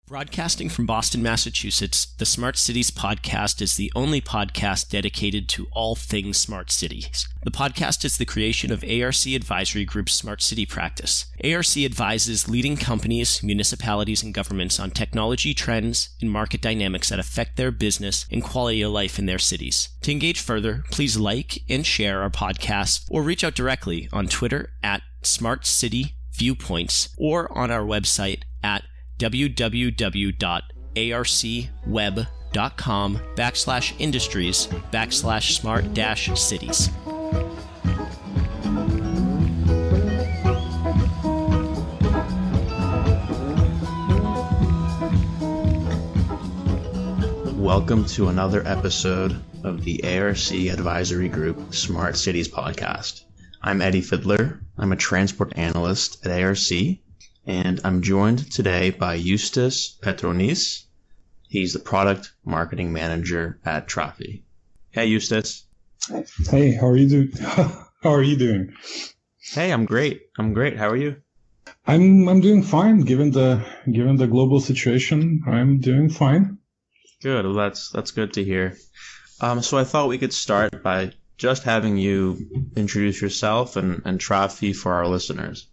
Broadcasting from Boston, Massachusetts, the Smart Cities podcast is the only podcast dedicated to all things smart cities. The podcast is the creation of ARC Advisory Group's Smart City practice. ARC advises leading companies, municipalities, and governments on technology trends and market dynamics that affect their business and quality of life in their cities. To engage further, please like and share our podcast or reach out directly on Twitter at Smart City Viewpoints or on our website at www.arcweb.com/industries/smart-cities. Welcome to another episode of the ARC Advisory Group Smart Cities podcast. I'm Eddie Fidler. I'm a transport analyst at ARC. And I'm joined today by Justas Petronis. He's the product marketing manager at Trafi. Hey, Justas. Hey, how are you doing? How are you doing? Hey, I'm great. How are you? I'm doing fine. Given the global situation, I'm doing fine. Good. Well, that's good to hear. So I thought we could start by just having you introduce yourself and Trafi for our listeners.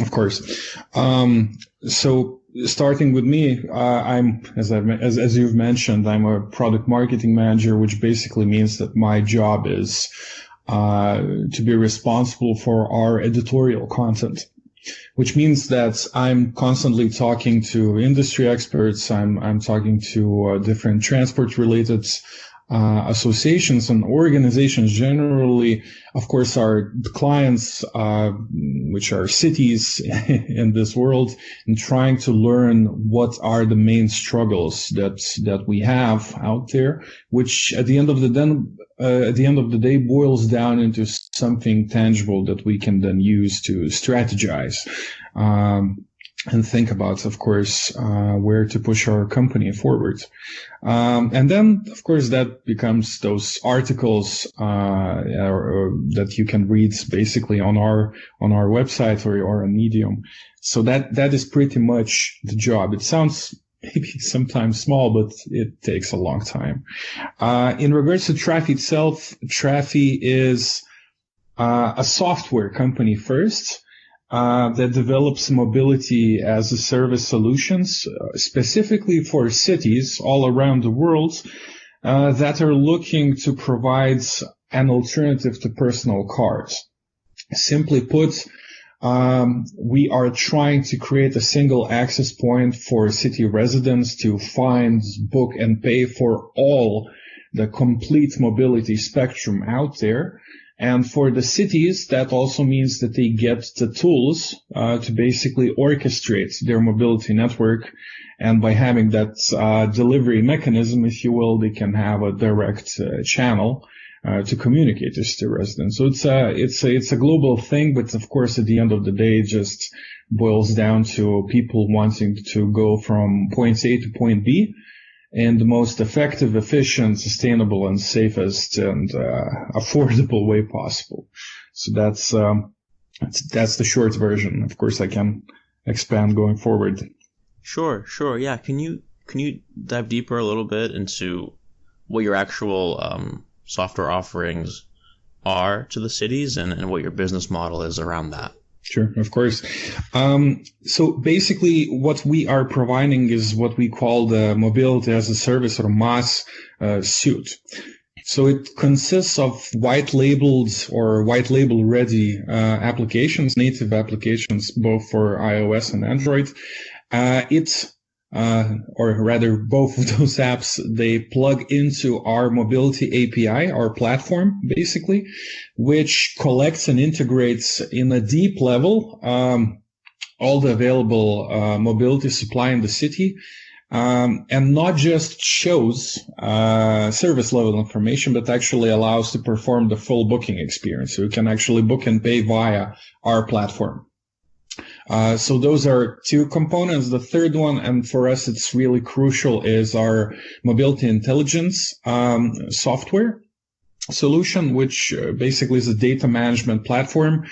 Of course. So starting with me, I'm as you've mentioned, I'm a product marketing manager, which basically means that my job is to be responsible for our editorial content, which means that I'm constantly talking to industry experts. I'm talking to different transport related associations and organizations generally, of course, our clients, which are cities in this world, and trying to learn what are the main struggles that we have out there, which at the end of the day boils down into something tangible that we can then use to strategize. And think about, of course, where to push our company forward. And then, of course, that becomes those articles that you can read basically on our website or on Medium. So that is pretty much the job. It sounds maybe sometimes small, but it takes a long time. In regards to Trafi itself, Trafi is a software company first. That develops mobility as a service solutions, specifically for cities all around the world, that are looking to provide an alternative to personal cars. Simply put, we are trying to create a single access point for city residents to find, book, and pay for all the complete mobility spectrum out there. And for the cities, that also means that they get the tools to basically orchestrate their mobility network. And by having that delivery mechanism, if you will, they can have a direct channel to communicate this to residents. So it's a global thing, but of course, at the end of the day, it just boils down to people wanting to go from point A to point B in the most effective, efficient, sustainable, and safest and affordable way possible. So that's the short version. Of course, I can expand going forward. Sure. Yeah. Can you dive deeper a little bit into what your actual software offerings are to the cities and what your business model is around that? Sure, of course. So basically what we are providing is what we call the mobility as a service or MaaS suite. So it consists of white label ready applications, native applications, both for iOS and Android. Or rather both of those apps, they plug into our mobility API, our platform, basically, which collects and integrates in a deep level all the available mobility supply in the city, and not just shows service level information, but actually allows to perform the full booking experience. So you can actually book and pay via our platform. So those are two components. The third one, and for us it's really crucial, is our mobility intelligence software solution, which basically is a data management platform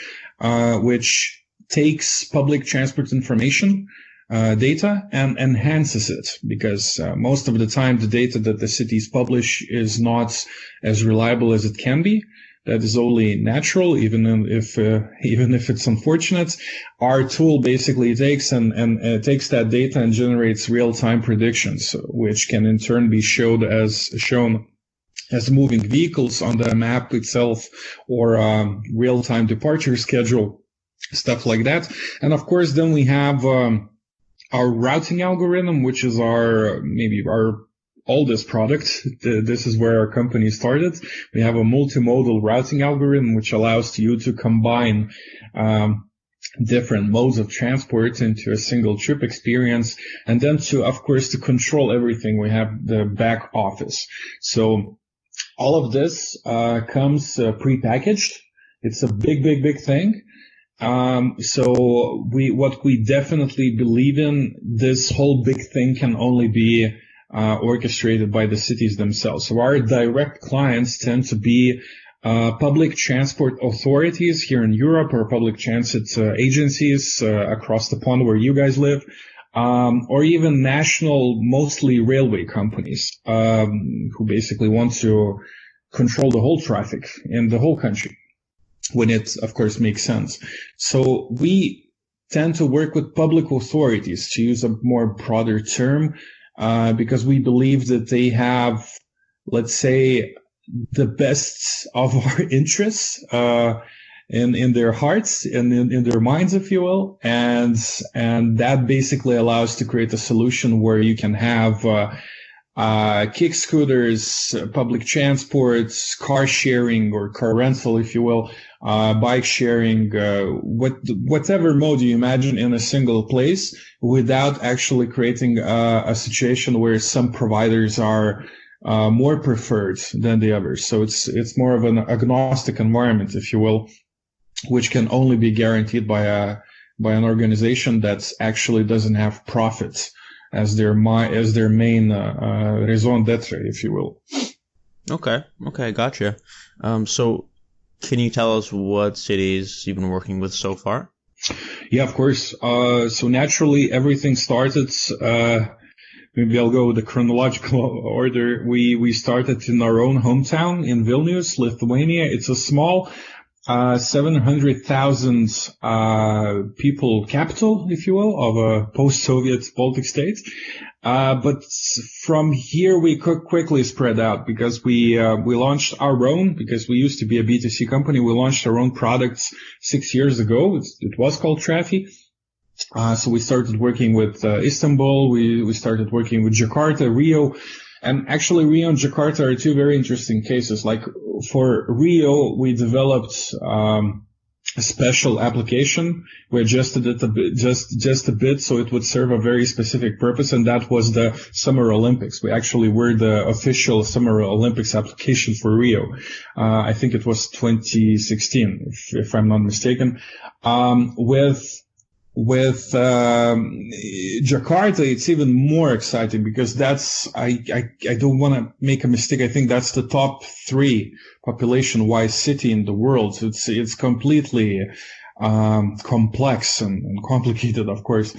which takes public transport information data and enhances it, because most of the time the data that the cities publish is not as reliable as it can be. That is only natural, even if it's unfortunate. Our tool basically takes takes that data and generates real-time predictions, which can in turn be shown as moving vehicles on the map itself, or real-time departure schedule, stuff like that. And of course, then we have our routing algorithm, which is maybe our oldest product. This is where our company started. We have a multimodal routing algorithm, which allows you to combine different modes of transport into a single trip experience. And then of course, to control everything, we have the back office. So all of this comes prepackaged. It's a big thing. So what we definitely believe in, this whole big thing can only be orchestrated by the cities themselves. So our direct clients tend to be public transport authorities here in Europe, or public transit agencies across the pond where you guys live, or even national, mostly railway companies, who basically want to control the whole traffic in the whole country, when it, of course, makes sense. So we tend to work with public authorities, to use a more broader term, because we believe that they have, let's say, the best of our interests in their hearts and in their minds, if you will, and that basically allows to create a solution where you can have kick scooters, public transport, car sharing or car rental, if you will, bike sharing, whatever mode you imagine in a single place, without actually creating a situation where some providers are more preferred than the others. So it's more of an agnostic environment, if you will, which can only be guaranteed by an organization that actually doesn't have profits as their main raison d'être, if you will. Okay, gotcha. So can you tell us what cities you've been working with so far? Yeah, of course. So naturally, everything started. Maybe I'll go with the chronological order. We started in our own hometown in Vilnius, Lithuania. It's a small 700,000 people capital, if you will, of a post-Soviet Baltic state. But from here we could quickly spread out, because we launched our own, because we used to be a B2C company. We launched our own products 6 years ago. It was called Trafi. So we started working with Istanbul. We started working with Jakarta, Rio. And actually, Rio and Jakarta are two very interesting cases. Like for Rio, we developed a special application. We adjusted it a bit, just a bit, so it would serve a very specific purpose, and that was the Summer Olympics. We actually were the official Summer Olympics application for Rio. I think it was 2016, if I'm not mistaken. With Jakarta, it's even more exciting, because that's, I don't want to make a mistake. I think that's the top 3 population-wise city in the world. So it's completely complex and complicated, of course.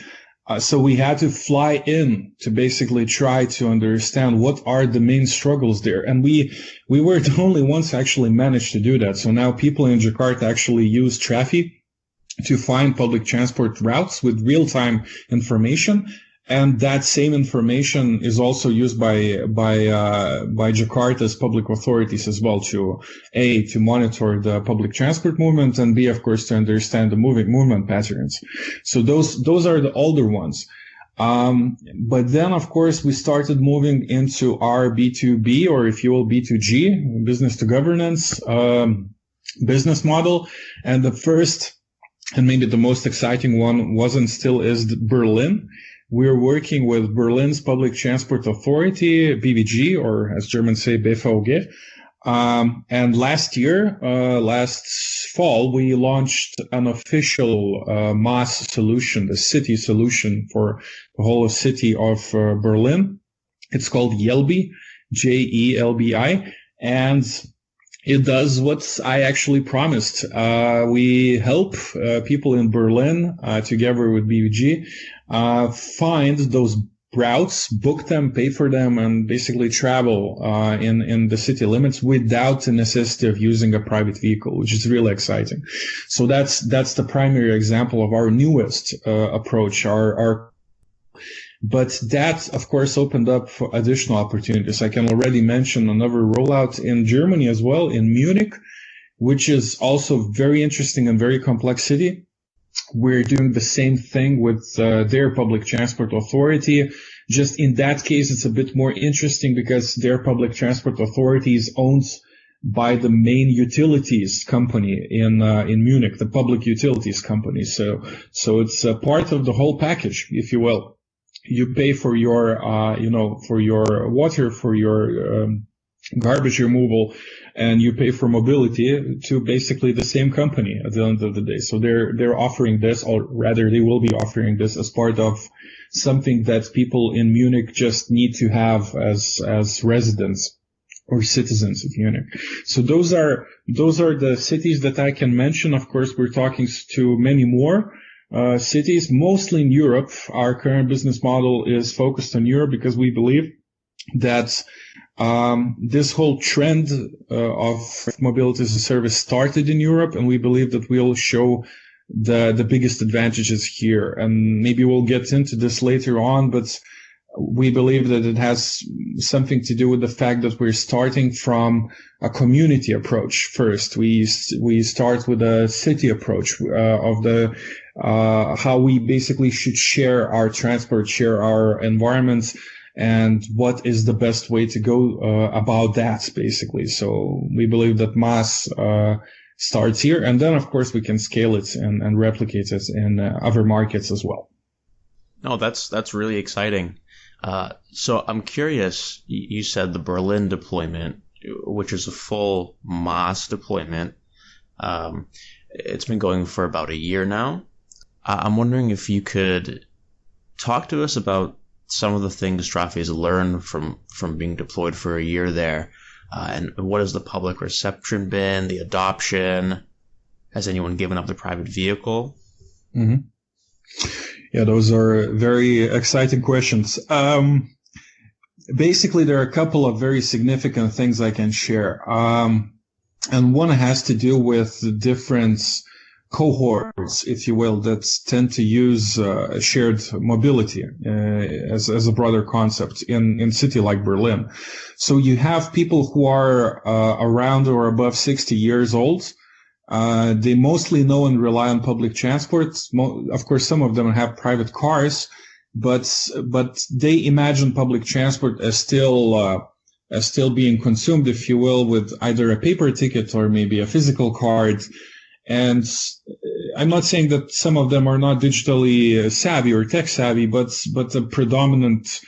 So we had to fly in to basically try to understand what are the main struggles there. And we were the only ones who actually managed to do that. So now people in Jakarta actually use Trafi to find public transport routes with real-time information, and that same information is also used by Jakarta's public authorities as well, to monitor the public transport movement, and B, of course, to understand the movement patterns. So those are the older ones. But then, of course, we started moving into our B2B, or if you will, B2G, business to governance business model, and the first and maybe the most exciting one was and still is Berlin. We're working with Berlin's Public Transport Authority, BVG, or as Germans say, BVG. And last fall, we launched an official MaaS solution, the city solution for the whole city of Berlin. It's called Jelbi, Jelbi, and it does what I actually promised. We help people in Berlin together with BVG find those routes, book them, pay for them, and basically travel in the city limits without the necessity of using a private vehicle, which is really exciting. So that's the primary example of our newest approach. But that, of course, opened up for additional opportunities. I can already mention another rollout in Germany as well, in Munich, which is also very interesting and very complex city. We're doing the same thing with their public transport authority. Just in that case, it's a bit more interesting because their public transport authority is owned by the main utilities company in Munich, the public utilities company. So it's a part of the whole package, if you will. You pay for your, for your water, for your garbage removal, and you pay for mobility to basically the same company at the end of the day. So they're offering this, or rather they will be offering this as part of something that people in Munich just need to have as residents or citizens of Munich. So those are the cities that I can mention. Of course, we're talking to many more cities, mostly in Europe. Our current business model is focused on Europe because we believe that this whole trend of mobility as a service started in Europe, and we believe that we'll show the biggest advantages here. And maybe we'll get into this later on, but we believe that it has something to do with the fact that we're starting from a community approach first. We start with a city approach of the how we basically should share our transport, share our environments, and what is the best way to go about that, basically. So we believe that MaaS starts here, and then, of course, we can scale it and replicate it in other markets as well. No, that's really exciting. So I'm curious, you said the Berlin deployment, which is a full MaaS deployment. It's been going for about a year now. I'm wondering if you could talk to us about some of the things Trafi has learned from being deployed for a year there. And what has the public reception been, the adoption? Has anyone given up the private vehicle? Mm-hmm. Yeah, those are very exciting questions. Basically, there are a couple of very significant things I can share. And one has to do with the different cohorts, if you will, that tend to use shared mobility as a broader concept in city like Berlin. So you have people who are around or above 60 years old. They mostly know and rely on public transport. Of course, some of them have private cars, but they imagine public transport as still being consumed, if you will, with either a paper ticket or maybe a physical card. And I'm not saying that some of them are not digitally savvy or tech savvy, but the predominant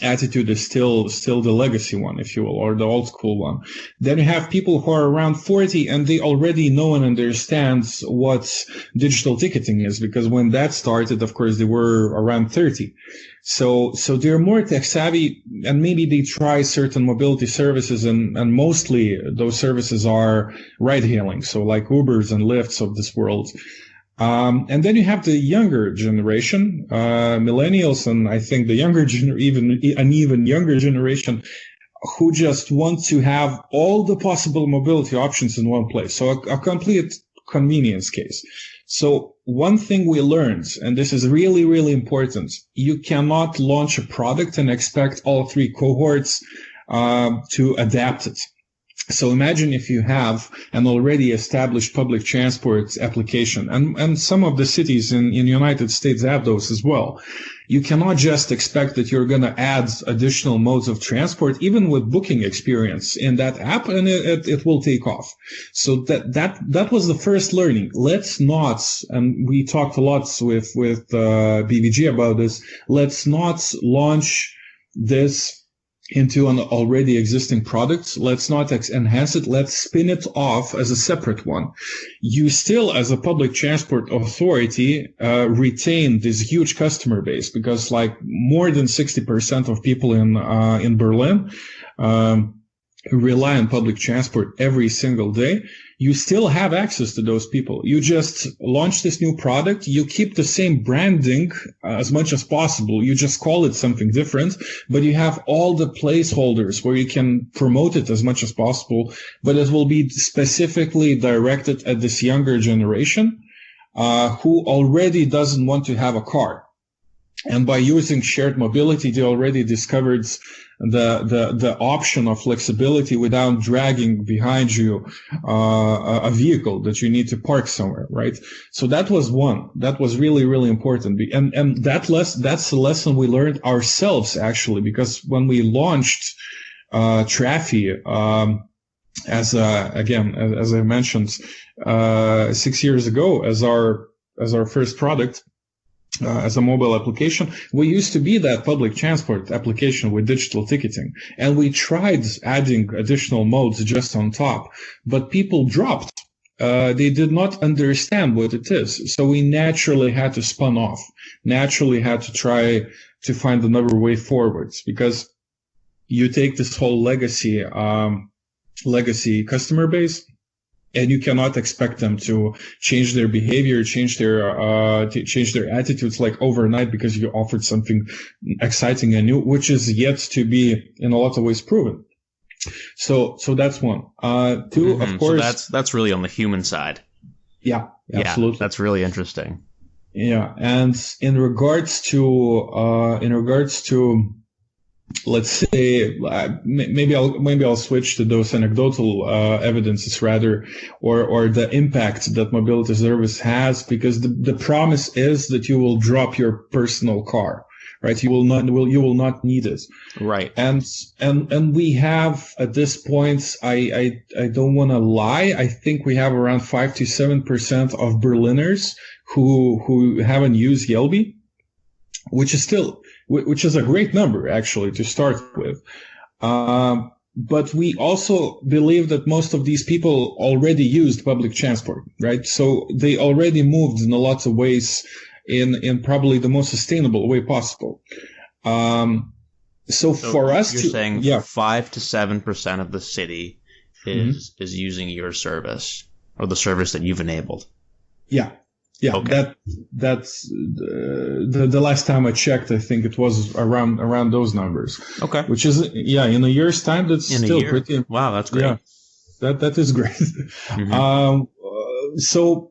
attitude is still the legacy one, if you will, or the old school one. Then you have people who are around 40 and they already know and understand what digital ticketing is, because when that started, of course, they were around 30. So they're more tech savvy, and maybe they try certain mobility services, and mostly those services are ride hailing. So like Ubers and Lyfts of this world. And then you have the younger generation, millennials, and I think the younger even younger generation, who just want to have all the possible mobility options in one place. So a complete convenience case. So one thing we learned, and this is really, really important, you cannot launch a product and expect all three cohorts to adapt it. So imagine if you have an already established public transport application, and some of the cities in the United States have those as well. You cannot just expect that you're going to add additional modes of transport, even with booking experience in that app, and it will take off. So that was the first learning. Let's not, and we talked a lot with BVG about this, let's not launch this into an already existing product. Let's not enhance it. Let's spin it off as a separate one. You still, as a public transport authority, retain this huge customer base, because like more than 60% of people in Berlin rely on public transport every single day. you still have access to those people. You just launch this new product. You keep the same branding as much as possible. You just call it something different, but you have all the placeholders where you can promote it as much as possible, but it will be specifically directed at this younger generation, who already doesn't want to have a car. And by using shared mobility, they already discovered the option of flexibility without dragging behind you a vehicle that you need to park somewhere, right? So that was one. That was really, really important. And that's the lesson we learned ourselves, actually, because when we launched Trafi, as I mentioned, 6 years ago, as our first product, as a mobile application, we used to be that public transport application with digital ticketing, and we tried adding additional modes just on top, but people dropped. They did not understand what it is, so we naturally had to spun off. Naturally had to try to find another way forwards, because you take this whole legacy customer base, and you cannot expect them to change their behavior, change their attitudes like overnight because you offered something exciting and new, which is yet to be in a lot of ways proven. So that's one. Two, of course. So that's really on the human side. Yeah, absolutely. Yeah, that's really interesting. Yeah, and in regards to let's say maybe I'll switch to those anecdotal evidences rather, or the impact that mobility service has, because the promise is that you will drop your personal car, right? You will not need it, right? And we have at this point, I don't want to lie, I think we have around 5 to 7% of Berliners who haven't used Yelby, which is a great number, actually, to start with. But we also believe that most of these people already used public transport, right? So they already moved in a lot of ways in probably the most sustainable way possible. So for us, you're saying 5 to 7% of the city is using your service, or the service that you've enabled. Yeah. Yeah, okay. That's the last time I checked, I think it was around those numbers. Okay. Which is, in a year's time, that's still pretty. Wow, that's great. Yeah, that is great. So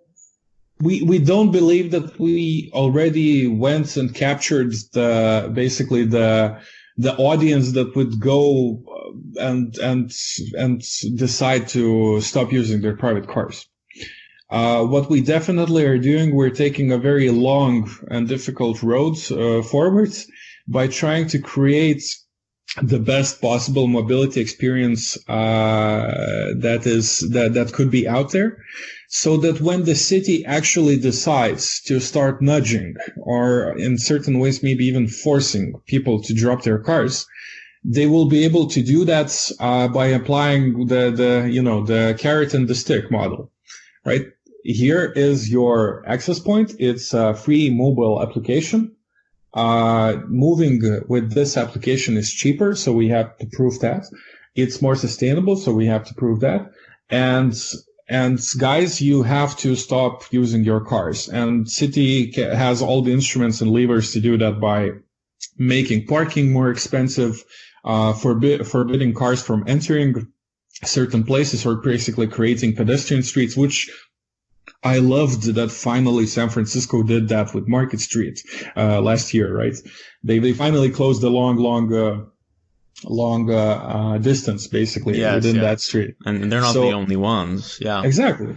we don't believe that we already went and captured the audience that would go and decide to stop using their private cars. What we definitely are doing, we're taking a very long and difficult road forwards by trying to create the best possible mobility experience that could be out there, so that when the city actually decides to start nudging, or in certain ways maybe even forcing people to drop their cars, they will be able to do that by applying the carrot and the stick model, right? Here is your access point. It's a free mobile application. Moving with this application is cheaper, so we have to prove that. It's more sustainable, so we have to prove that. And guys, you have to stop using your cars. And city has all the instruments and levers to do that by making parking more expensive, forbidding cars from entering certain places, or basically creating pedestrian streets, which I loved that finally San Francisco did that with Market Street last year, right? They finally closed the long distance basically within that street. And they're not the only ones. Yeah. Exactly.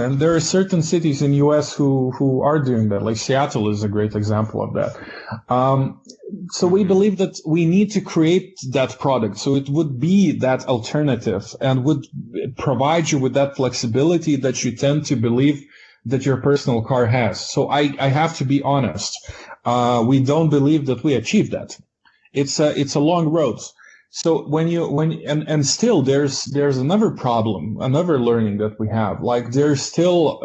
And there are certain cities in US who are doing that. Like Seattle is a great example of that. So we believe that we need to create that product, so it would be that alternative and would provide you with that flexibility that you tend to believe that your personal car has. So I have to be honest. We don't believe that we achieved that. It's a long road. So and still there's another problem, another learning that we have. Like there's still,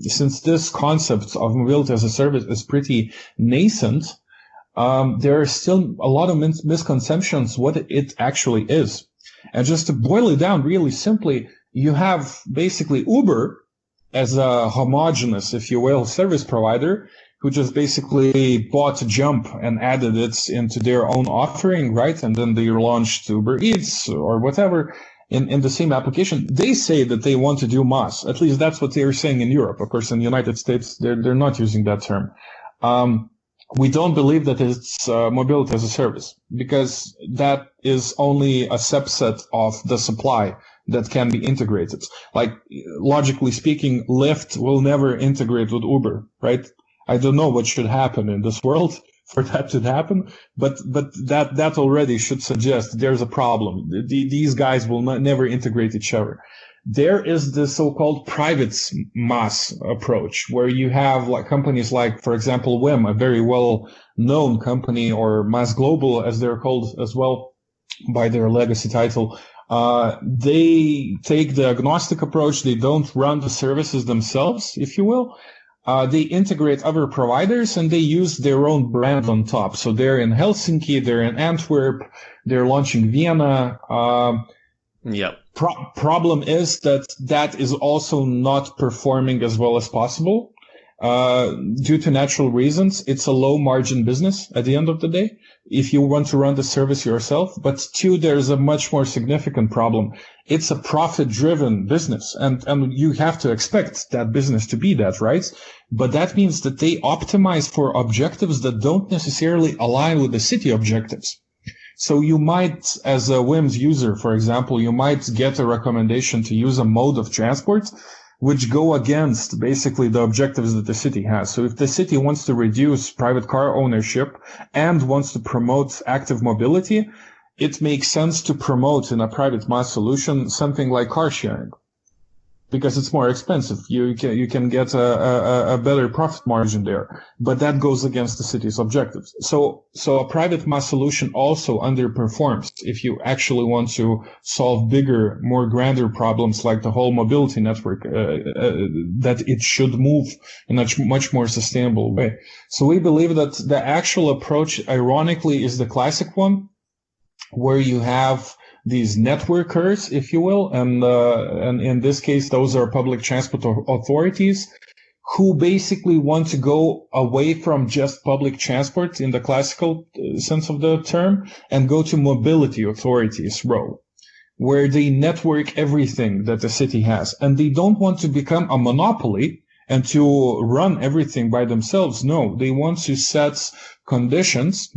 since this concept of mobility as a service is pretty nascent, there are still a lot of misconceptions what it actually is. And just to boil it down really simply, you have basically Uber as a homogeneous, if you will, service provider who just basically bought Jump and added it into their own offering, right? And then they launched Uber Eats or whatever in the same application. They say that they want to do MaaS. At least that's what they're saying in Europe. Of course, in the United States, they're not using that term. We don't believe that it's mobility as a service, because that is only a subset of the supply that can be integrated. Like, logically speaking, Lyft will never integrate with Uber, right? I don't know what should happen in this world for that to happen, but that already should suggest there's a problem. These guys will never integrate each other. There is the so-called private MaaS approach, where you have like companies like, for example, WIM, a very well-known company, or MaaS Global, as they're called as well by their legacy title. They take the agnostic approach. They don't run the services themselves, if you will. They integrate other providers and they use their own brand on top. So they're in Helsinki, they're in Antwerp, they're launching Vienna. Yep. Problem is that is also not performing as well as possible. Due to natural reasons, it's a low margin business at the end of the day, if you want to run the service yourself. But two, there's a much more significant problem. It's a profit driven business, and you have to expect that business to be that, right? But that means that they optimize for objectives that don't necessarily align with the city objectives. So you might, as a WIMS user, for example, you might get a recommendation to use a mode of transport which go against basically the objectives that the city has. So if the city wants to reduce private car ownership and wants to promote active mobility, it makes sense to promote in a private MaaS solution something like car sharing, because it's more expensive. You can get a better profit margin there, but that goes against the city's objectives. So a private MaaS solution also underperforms if you actually want to solve bigger, more grander problems like the whole mobility network, that it should move in a much more sustainable way. So we believe that the actual approach, ironically, is the classic one, where you have these networkers, if you will, and in this case, those are public transport authorities who basically want to go away from just public transport in the classical sense of the term and go to mobility authorities role, where they network everything that the city has. And they don't want to become a monopoly and to run everything by themselves. No, they want to set conditions,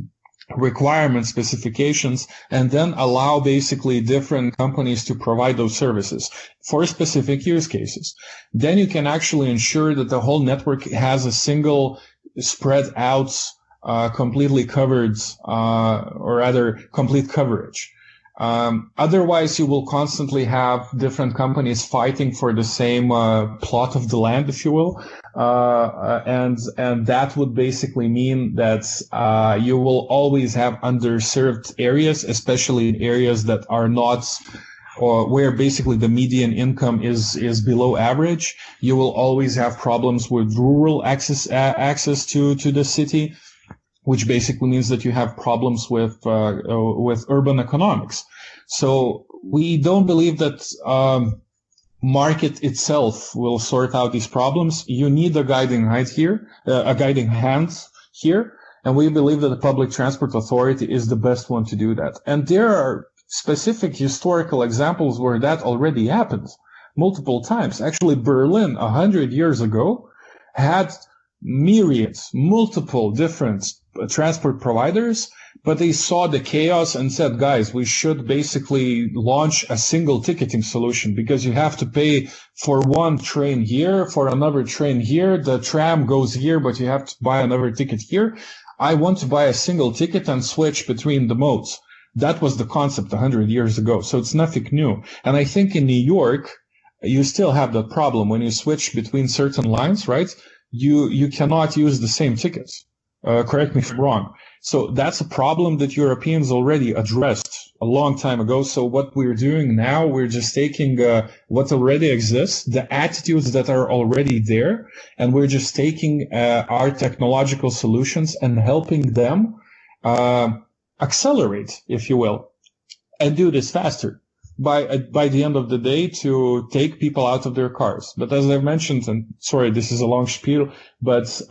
requirements, specifications, and then allow basically different companies to provide those services for specific use cases. Then you can actually ensure that the whole network has a single spread out, completely covered, or rather complete coverage. Otherwise, you will constantly have different companies fighting for the same plot of the land, if you will, and that would basically mean that you will always have underserved areas, especially in areas that are not, or where basically the median income is below average. You will always have problems with rural access to the city, which basically means that you have problems with urban economics. So we don't believe that market itself will sort out these problems. You need a guiding hand here, and we believe that the public transport authority is the best one to do that. And there are specific historical examples where that already happened multiple times. Actually, Berlin 100 years ago had multiple different transport providers, but they saw the chaos and said, guys, we should basically launch a single ticketing solution, because you have to pay for one train here, for another train here, the tram goes here, but you have to buy another ticket here. I want to buy a single ticket and switch between the modes. That was the concept 100 years ago. So it's nothing new. And I think in New York, you still have that problem when you switch between certain lines, right? You cannot use the same tickets. Correct me if I'm wrong. So that's a problem that Europeans already addressed a long time ago. So what we're doing now, we're just taking what already exists, the attitudes that are already there, and we're just taking our technological solutions and helping them accelerate, if you will, and do this faster. by the end of the day to take people out of their cars. But as I've mentioned, and sorry, this is a long spiel, but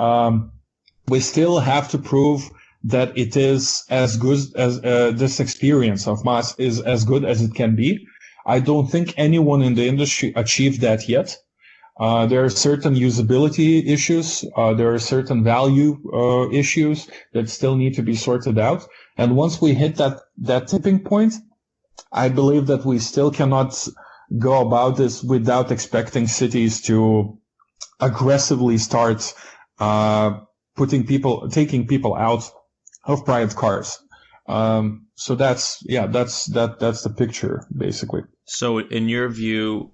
we still have to prove that it is as good as this experience of MaaS is as good as it can be. I don't think anyone in the industry achieved that yet. There are certain usability issues. There are certain value issues that still need to be sorted out. And once we hit that tipping point, I believe that we still cannot go about this without expecting cities to aggressively start taking people out of private cars. So that's the picture basically. So in your view,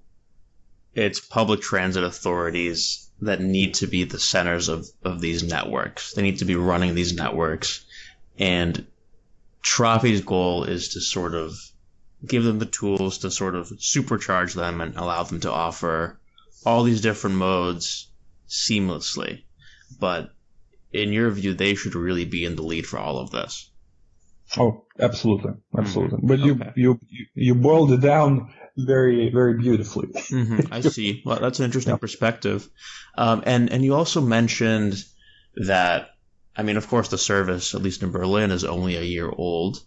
it's public transit authorities that need to be the centers of these networks. They need to be running these networks. And Trafi's goal is to sort of give them the tools to sort of supercharge them and allow them to offer all these different modes seamlessly. But in your view, they should really be in the lead for all of this. Oh, absolutely. But okay. you boiled it down very, very beautifully. I see. Well, that's an interesting perspective. And you also mentioned that, I mean, of course, the service, at least in Berlin, is only a year old.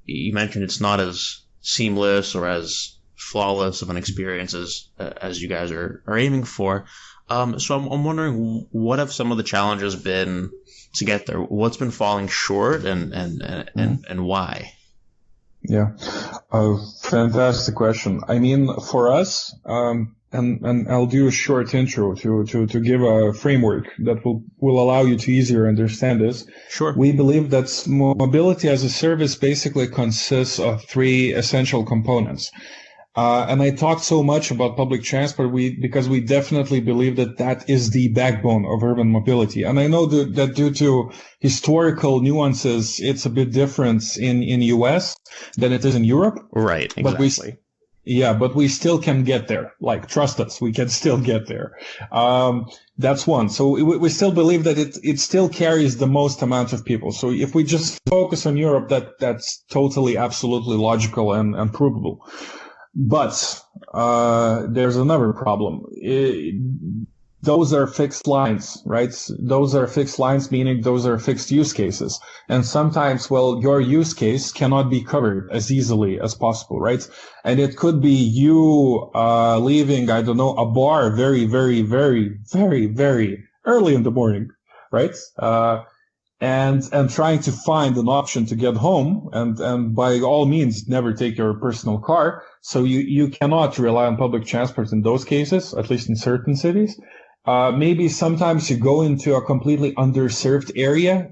You mentioned it's not as seamless or as flawless of an experience as you guys are aiming for. So I'm wondering, what have some of the challenges been to get there? What's been falling short and why? Yeah, fantastic question. I mean, for us, and I'll do a short intro to give a framework that will allow you to easier understand this. Sure. We believe that mobility as a service basically consists of three essential components. And I talked so much about public transport because we definitely believe that is the backbone of urban mobility. And I know that due to historical nuances, it's a bit different in US than it is in Europe. Right, exactly. But we still can get there. Like, trust us, we can still get there. That's one. So we still believe that it still carries the most amount of people. So if we just focus on Europe, that's totally, absolutely logical and provable. But there's another problem. Those are fixed lines, right? Those are fixed lines, meaning those are fixed use cases. And sometimes, your use case cannot be covered as easily as possible, right? And it could be you leaving, I don't know, a bar very, very, very, very, very early in the morning, right? And trying to find an option to get home, and by all means, never take your personal car. So you cannot rely on public transport in those cases, at least in certain cities. Maybe sometimes you go into a completely underserved area,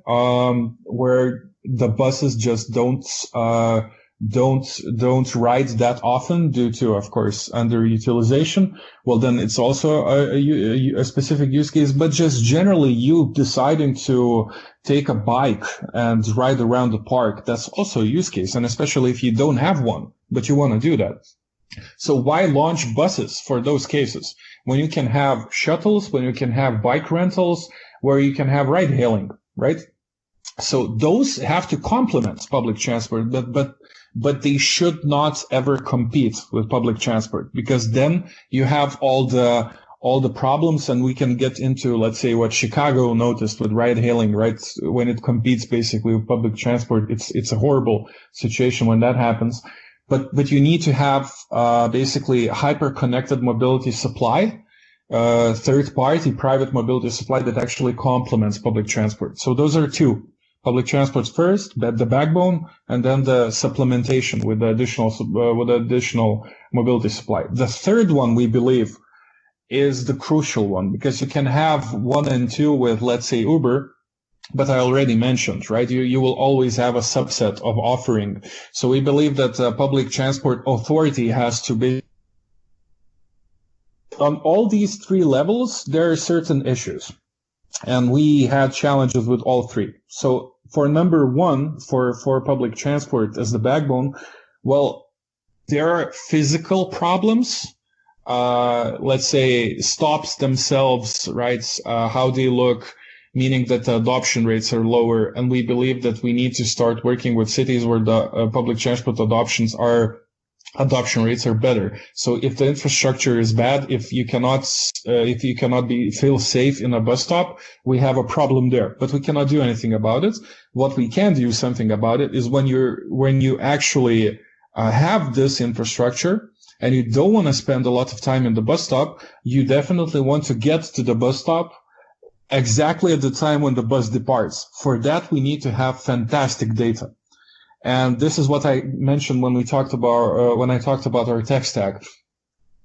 where the buses just don't ride that often due to, of course, underutilization. Well, then it's also a specific use case, but just generally you deciding to take a bike and ride around the park, that's also a use case. And especially if you don't have one, but you want to do that. So why launch buses for those cases when you can have shuttles, when you can have bike rentals, where you can have ride hailing, right? So those have to complement public transport, but they should not ever compete with public transport, because then you have all the problems, and we can get into, let's say, what Chicago noticed with ride hailing, right? When it competes basically with public transport, it's a horrible situation when that happens. But you need to have basically hyper-connected mobility supply, third-party private mobility supply that actually complements public transport. So those are two. Public transport first, the backbone, and then the supplementation with the additional mobility supply. The third one, we believe, is the crucial one, because you can have 1 and 2 with, let's say, Uber, but I already mentioned, right? You will always have a subset of offering. So we believe that public transport authority has to be on all these three levels. There are certain issues, and we had challenges with all three. So for number one, for public transport as the backbone, well, there are physical problems. Let's say stops themselves, right? How they look, meaning that the adoption rates are lower. And we believe that we need to start working with cities where the public transport adoptions are adoption rates are better. So if the infrastructure is bad, if you cannot feel safe in a bus stop, we have a problem there. But we cannot do anything about it. What we can do something about it is when you actually have this infrastructure and you don't want to spend a lot of time in the bus stop, you definitely want to get to the bus stop exactly at the time when the bus departs. For that, we need to have fantastic data. And this is what I mentioned when I talked about our tech stack.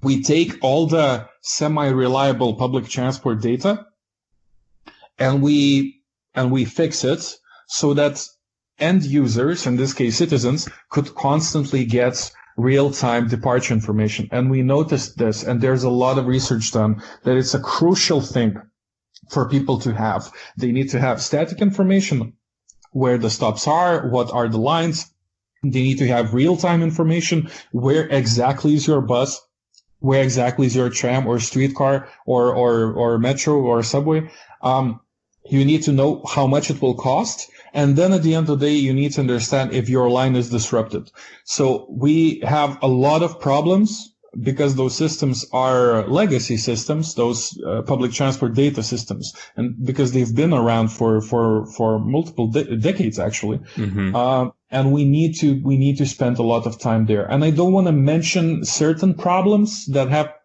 We take all the semi-reliable public transport data and we fix it so that end users, in this case citizens, could constantly get real-time departure information. And we noticed this, and there's a lot of research done, that it's a crucial thing for people to have. They need to have static information, where the stops are, what are the lines. They need to have real-time information. Where exactly is your bus? Where exactly is your tram or streetcar or metro or subway? You need to know how much it will cost. And then at the end of the day, you need to understand if your line is disrupted. So we have a lot of problems because those systems are legacy systems, those public transport data systems, and because they've been around for multiple decades actually. Mm-hmm. And we need to spend a lot of time there. And I don't want to mention certain problems that have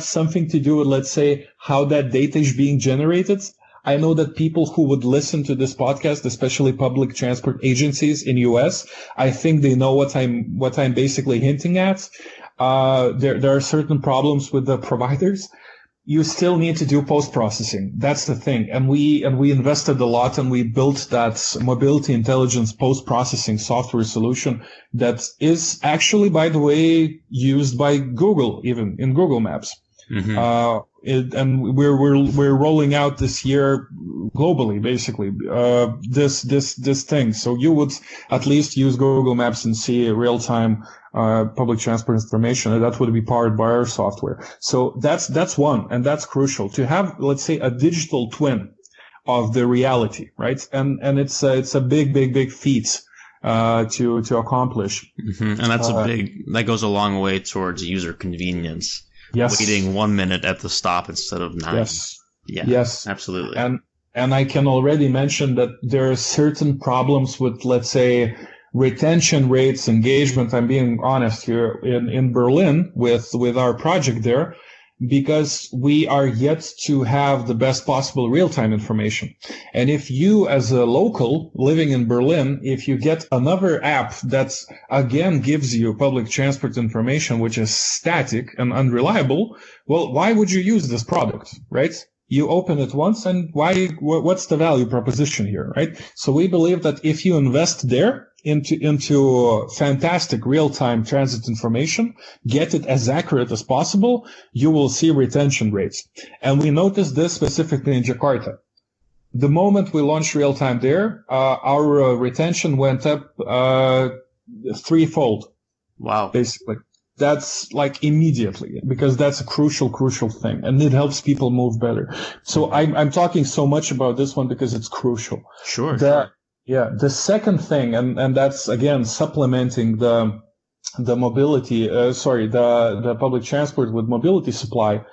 something to do with, let's say, how that data is being generated. I know that people who would listen to this podcast, especially public transport agencies in US, I think they know what I'm basically hinting at. There are certain problems with the providers. You still need to do post-processing. That's the thing. And we invested a lot and we built that mobility intelligence post-processing software solution that is actually, by the way, used by Google, even in Google Maps. Mm-hmm. And we're rolling out this year globally, basically, this thing. So you would at least use Google Maps and see real-time public transport information, and that would be powered by our software. So that's one, and that's crucial to have, let's say, a digital twin of the reality, right? And it's a big feat to accomplish. Mm-hmm. And that's that goes a long way towards user convenience. Yes. Waiting 1 minute at the stop instead of 9. Yes. Yeah. Yes. Absolutely. And I can already mention that there are certain problems with, let's say, retention rates, engagement. I'm being honest here in Berlin with our project there, because we are yet to have the best possible real-time information. And if you, as a local living in Berlin, if you get another app that again gives you public transport information, which is static and unreliable, well, why would you use this product, right? You open it once, and what's the value proposition here, right? So we believe that if you invest there into fantastic real-time transit information, get it as accurate as possible, you will see retention rates. And we noticed this specifically in Jakarta. The moment we launched real-time there, our retention went up threefold. Wow. Basically. That's like immediately, because that's a crucial thing, and it helps people move better. So I'm talking so much about this one because it's crucial. Sure. Yeah. The second thing, and that's again supplementing the mobility, the public transport with mobility supply.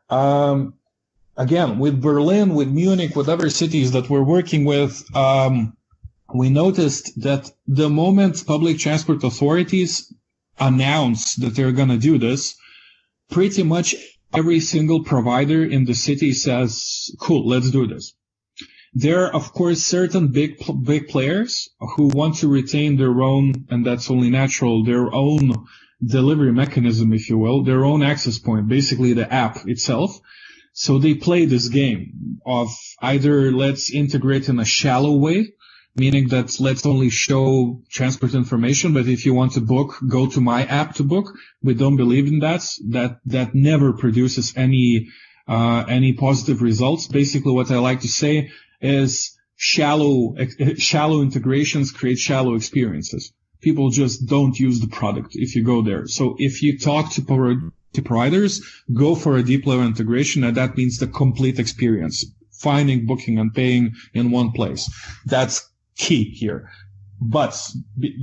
Again, with Berlin, with Munich, with other cities that we're working with, we noticed that the moment public transport authorities announce that they're going to do this, pretty much every single provider in the city says, cool, let's do this. There are, of course, certain big players who want to retain their own, and that's only natural, their own delivery mechanism, if you will, their own access point, basically the app itself. So they play this game of either let's integrate in a shallow way, meaning that let's only show transport information, but if you want to book, go to my app to book. We don't believe in that. That never produces any positive results. Basically, what I like to say is shallow integrations create shallow experiences. People just don't use the product if you go there. So if you talk to providers, go for a deep level integration, and that means the complete experience, finding, booking, and paying in one place. That's key here. But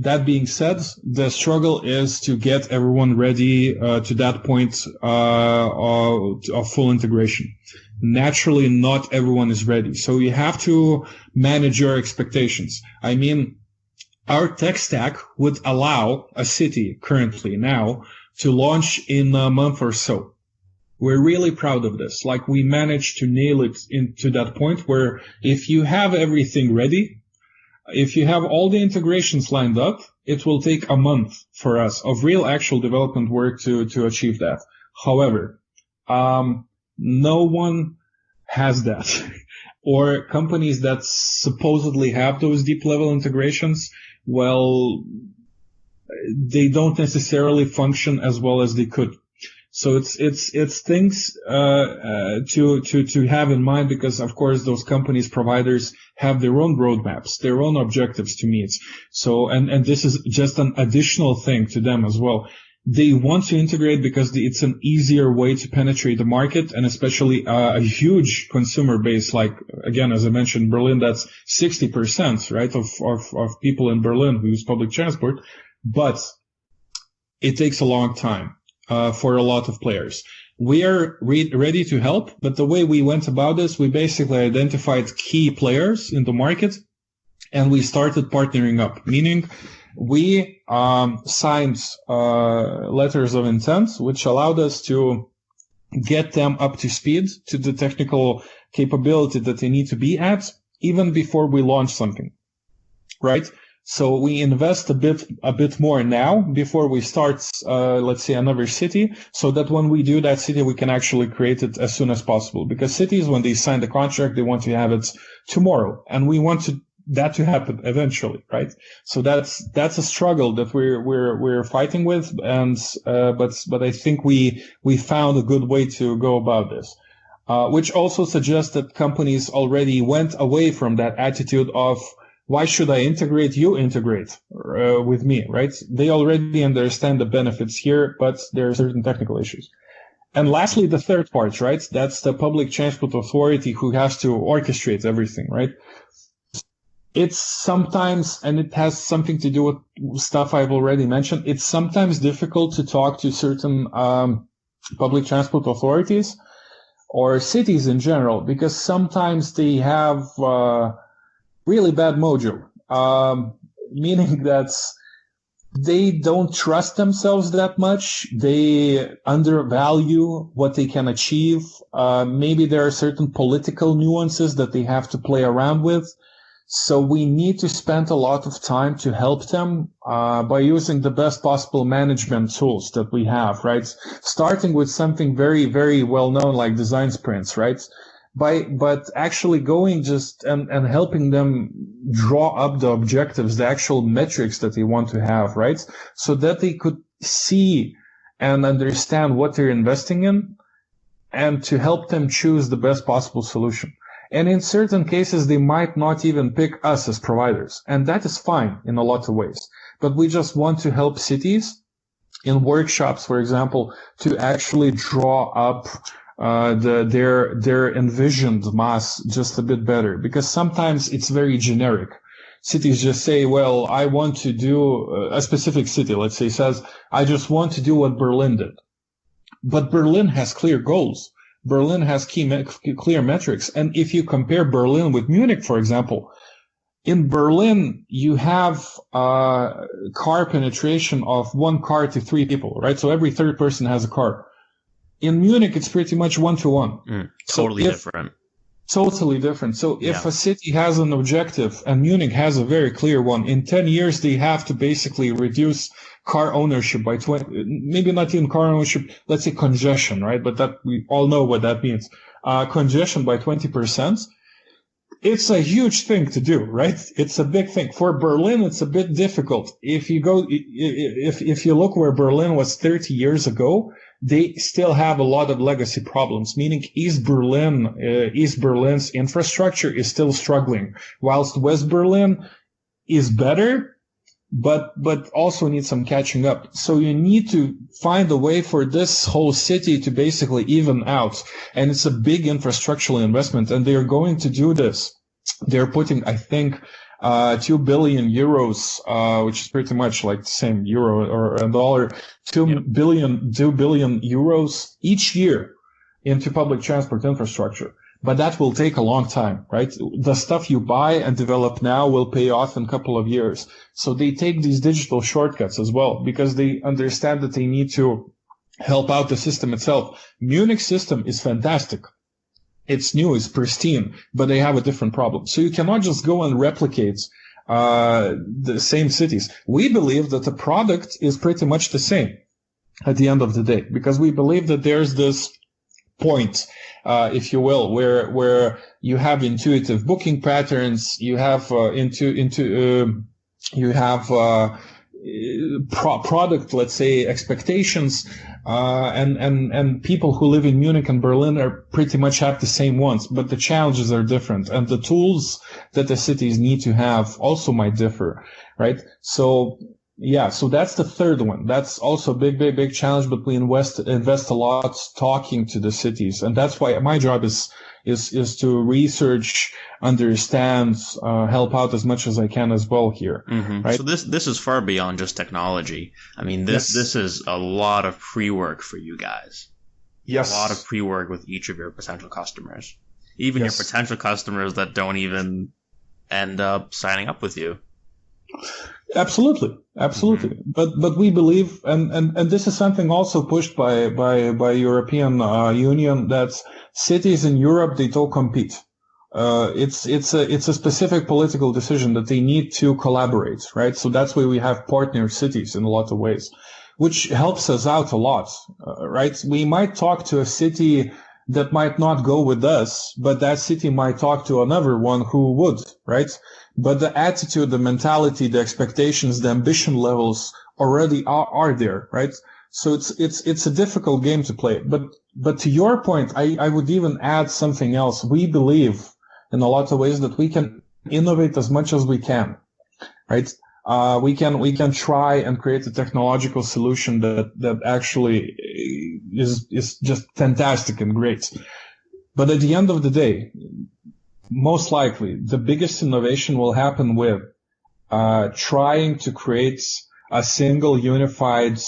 that being said, the struggle is to get everyone ready to that point of full integration. Naturally, not everyone is ready. So you have to manage your expectations. I mean, our tech stack would allow a city currently now to launch in a month or so. We're really proud of this. Like, we managed to nail it into that point where if you have everything ready, if you have all the integrations lined up, it will take a month for us of real actual development work to achieve that. However, no one has that. Or companies that supposedly have those deep level integrations, well, they don't necessarily function as well as they could. So it's things to have in mind, because of course those companies, providers, have their own roadmaps, their own objectives to meet. So and this is just an additional thing to them as well. They want to integrate because it's an easier way to penetrate the market, and especially a huge consumer base. Like, again, as I mentioned, Berlin, that's 60%, right, of people in Berlin who use public transport. But it takes a long time for a lot of players. We are ready to help, but the way we went about this, we basically identified key players in the market, and we started partnering up, meaning we signed letters of intent, which allowed us to get them up to speed to the technical capability that they need to be at, even before we launch something, right? So we invest a bit more now before we start, let's say, another city, so that when we do that city, we can actually create it as soon as possible. Because cities, when they sign the contract, they want to have it tomorrow, and we want that to happen eventually, right? So that's a struggle that we're fighting with, and but I think we found a good way to go about this, which also suggests that companies already went away from that attitude of, why should I integrate? You integrate with me, right? They already understand the benefits here, but there are certain technical issues. And lastly, the third part, right? That's the public transport authority who has to orchestrate everything, right? It's sometimes, and it has something to do with stuff I've already mentioned, it's sometimes difficult to talk to certain public transport authorities or cities in general, because sometimes they have really bad mojo, meaning that they don't trust themselves that much. They undervalue what they can achieve. Maybe there are certain political nuances that they have to play around with. So we need to spend a lot of time to help them by using the best possible management tools that we have, right? Starting with something very, very well known like design sprints, right? But actually going just and helping them draw up the objectives, the actual metrics that they want to have, right? So that they could see and understand what they're investing in, and to help them choose the best possible solution. And in certain cases, they might not even pick us as providers. And that is fine in a lot of ways. But we just want to help cities in workshops, for example, to actually draw up their envisioned MaaS just a bit better, because sometimes it's very generic. Cities just say, well, I want to do a specific city, let's say, says, I just want to do what Berlin did. But Berlin has clear goals. Berlin has clear metrics. And if you compare Berlin with Munich, for example, in Berlin, you have car penetration of 1 car to 3 people, right? So every third person has a car. In Munich, it's pretty much 1-to-1. Totally different. Totally different. So if a city has an objective, and Munich has a very clear one, in 10 years, they have to basically reduce car ownership by 20, maybe not even car ownership, let's say congestion, right? But that we all know what that means. Congestion by 20%. It's a huge thing to do, right? It's a big thing. For Berlin, it's a bit difficult. If you look where Berlin was 30 years ago, they still have a lot of legacy problems, meaning East Berlin's infrastructure is still struggling, whilst West Berlin is better, but also needs some catching up. So you need to find a way for this whole city to basically even out. And it's a big infrastructural investment, and they're going to do this. They're putting, I think, 2 billion euros, which is pretty much like the same euro or a dollar, 2 billion euros each year into public transport infrastructure. But that will take a long time, right? The stuff you buy and develop now will pay off in a couple of years. So they take these digital shortcuts as well because they understand that they need to help out the system itself. Munich's system is fantastic. It's new, it's pristine, but they have a different problem. So you cannot just go and replicate the same cities. We believe that the product is pretty much the same at the end of the day because we believe that there's this point, if you will, where you have intuitive booking patterns, you have product, let's say, expectations, and people who live in Munich and Berlin are pretty much have the same ones, but the challenges are different, and the tools that the cities need to have also might differ, right? So that's the third one. That's also a big challenge, but we invest a lot talking to the cities. And that's why my job is to research, understand, help out as much as I can as well here. Mm-hmm. Right? So this is far beyond just technology. I mean, this is a lot of pre-work for you guys. Yes. A lot of pre-work with each of your potential customers. Even your potential customers that don't even end up signing up with you. Absolutely. Mm-hmm. But we believe, and this is something also pushed by European Union, that cities in Europe, they don't compete. It's a specific political decision that they need to collaborate, right? So that's why we have partner cities in a lot of ways, which helps us out a lot, right? We might talk to a city that might not go with us, but that city might talk to another one who would, right? But the attitude, the mentality, the expectations, the ambition levels already are there, right? So it's a difficult game to play. But to your point, I would even add something else. We believe in a lot of ways that we can innovate as much as we can, right? We can try and create a technological solution that actually is just fantastic and great. But at the end of the day, most likely the biggest innovation will happen with trying to create a single unified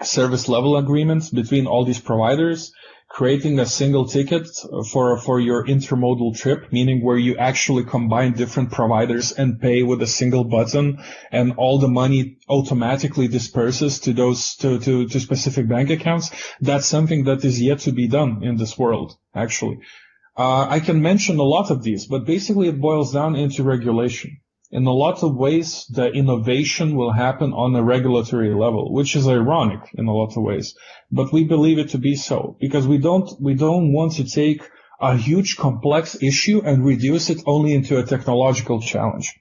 service level agreement between all these providers, creating a single ticket for your intermodal trip, meaning where you actually combine different providers and pay with a single button, and all the money automatically disperses to those to specific bank accounts. That's something that is yet to be done in this world, actually. I can mention a lot of these, but basically it boils down into regulation. In a lot of ways, the innovation will happen on a regulatory level, which is ironic in a lot of ways. But we believe it to be so because we don't want to take a huge complex issue and reduce it only into a technological challenge.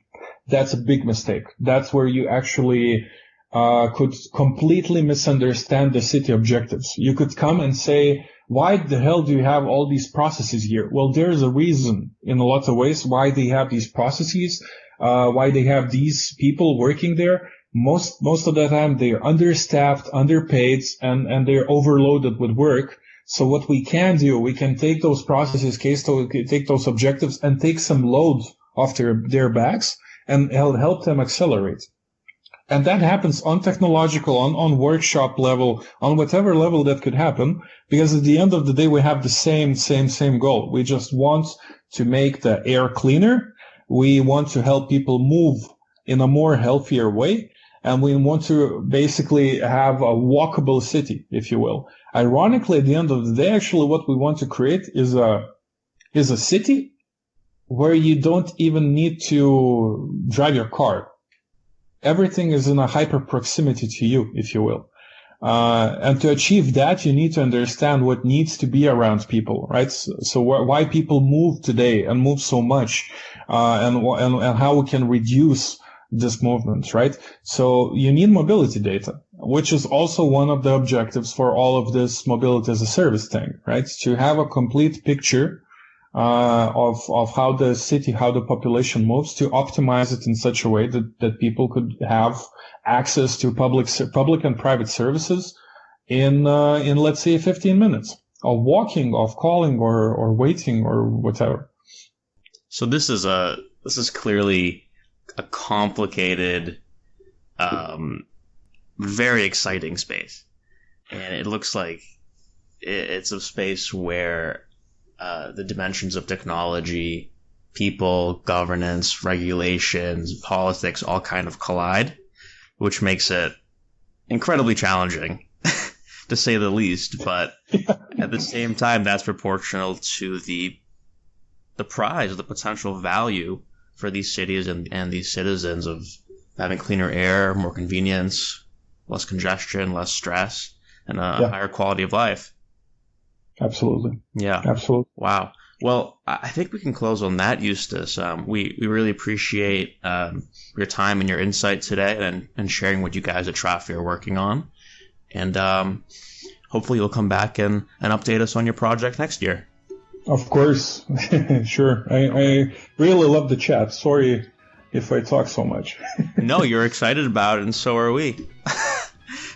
That's a big mistake. That's where you actually could completely misunderstand the city objectives. You could come and say, why the hell do you have all these processes here? Well, there's a reason in a lot of ways why they have these processes, why they have these people working there. Most of the time they're understaffed, underpaid, and they're overloaded with work. So what we can do, we can take those processes, take those objectives and take some load off their backs and help them accelerate. And that happens on technological, on workshop level, on whatever level that could happen, because at the end of the day, we have the same goal. We just want to make the air cleaner. We want to help people move in a more healthier way. And we want to basically have a walkable city, if you will. Ironically, at the end of the day, actually, what we want to create is a city where you don't even need to drive your car. Everything is in a hyper proximity to you, if you will. And to achieve that, you need to understand what needs to be around people, right? So why people move today and move so much, and how we can reduce this movement, right? So you need mobility data, which is also one of the objectives for all of this mobility as a service thing, right? To have a complete picture of how the city, how the population moves, to optimize it in such a way that people could have access to public and private services in let's say 15 minutes of walking, of calling or waiting or whatever. So this is a this is clearly a complicated, very exciting space. And it looks like it's a space where the dimensions of technology, people, governance, regulations, politics all kind of collide, which makes it incredibly challenging, to say the least. But at the same time, that's proportional to the prize, the potential value for these cities and these citizens of having cleaner air, more convenience, less congestion, less stress, and a higher quality of life. Absolutely. Yeah. Absolutely. Wow. Well, I think we can close on that, Justas. We really appreciate your time and your insight today and sharing what you guys at Trafi are working on. And hopefully you'll come back and update us on your project next year. Of course. Sure. I really love the chat. Sorry if I talk so much. No, you're excited about it, and so are we.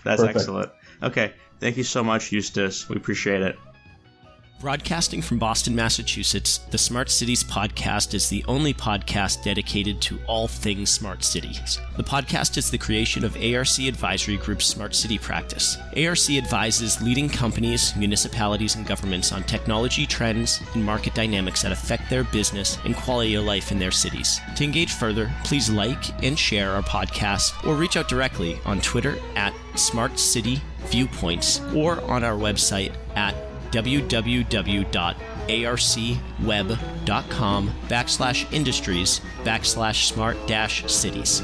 That's Perfect. Excellent. Okay. Thank you so much, Justas. We appreciate it. Broadcasting from Boston, Massachusetts, the Smart Cities podcast is the only podcast dedicated to all things smart cities. The podcast is the creation of ARC Advisory Group's Smart City practice. ARC advises leading companies, municipalities, and governments on technology trends and market dynamics that affect their business and quality of life in their cities. To engage further, please like and share our podcast or reach out directly on Twitter at Smart City Viewpoints or on our website at www.arcweb.com/industries/smart-cities.